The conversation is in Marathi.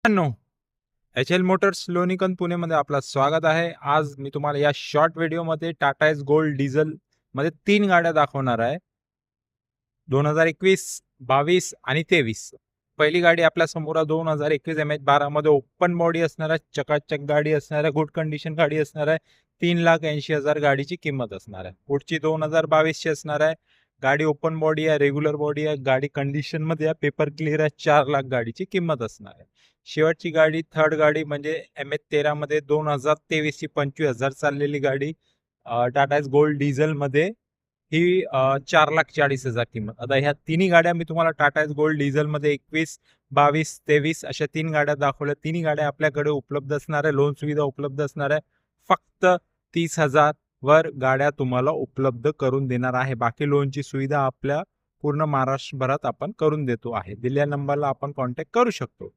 मित्रांनो, एच.एल. मोटर्स लोणीकंद पुणेमध्ये आपलं स्वागत आहे. आज मी तुम्हाला या शॉर्ट व्हिडिओमध्ये टाटा एस गोल्ड डिझेल मध्ये 3 गाड्या दाखवणार आहे. 2021, 22 आणि 23. पहिली गाडी आपल्या समोर 2021 MH12 मध्ये ओपन बॉडी असणार आहे, चकाचक गाडी असणार आहे, गुड कंडिशन गाडी असणार आहे. 3,80,000 गाडीची किंमत असणार आहे. पुढची 2022 ची असणार आहे. गाडी ओपन बॉडी आहे, रेग्युलर बॉडी आहे, गाडी कंडिशन मध्ये आहे, पेपर क्लिअर आहे. 4 लाख गाडीची किंमत असणार आहे. शेवटची गाडी थर्ड गाडी म्हणजे MH13 मध्ये 2023 ची 25,000 चाललेली गाडी टाटा एस गोल्ड डिझेल मध्ये ही 4,40,000 किंमत. आता ह्या तिन्ही गाड्या मी तुम्हाला टाटा एस गोल्ड डिझेल मध्ये 21, 22, 23 अशा 3 गाड्या दाखवल्या. तिन्ही गाड्या आपल्याकडे उपलब्ध असणार आहे. लोन सुविधा उपलब्ध असणार आहे. फक्त 30,000 वर गाड्या तुम्हाला उपलब्ध करून देणार आहे. बाकी लोनची सुविधा आपल्या पूर्ण महाराष्ट्रभरात आपण करून देतो आहे. दिलेल्या नंबरला आपण कॉन्टॅक्ट करू शकतो.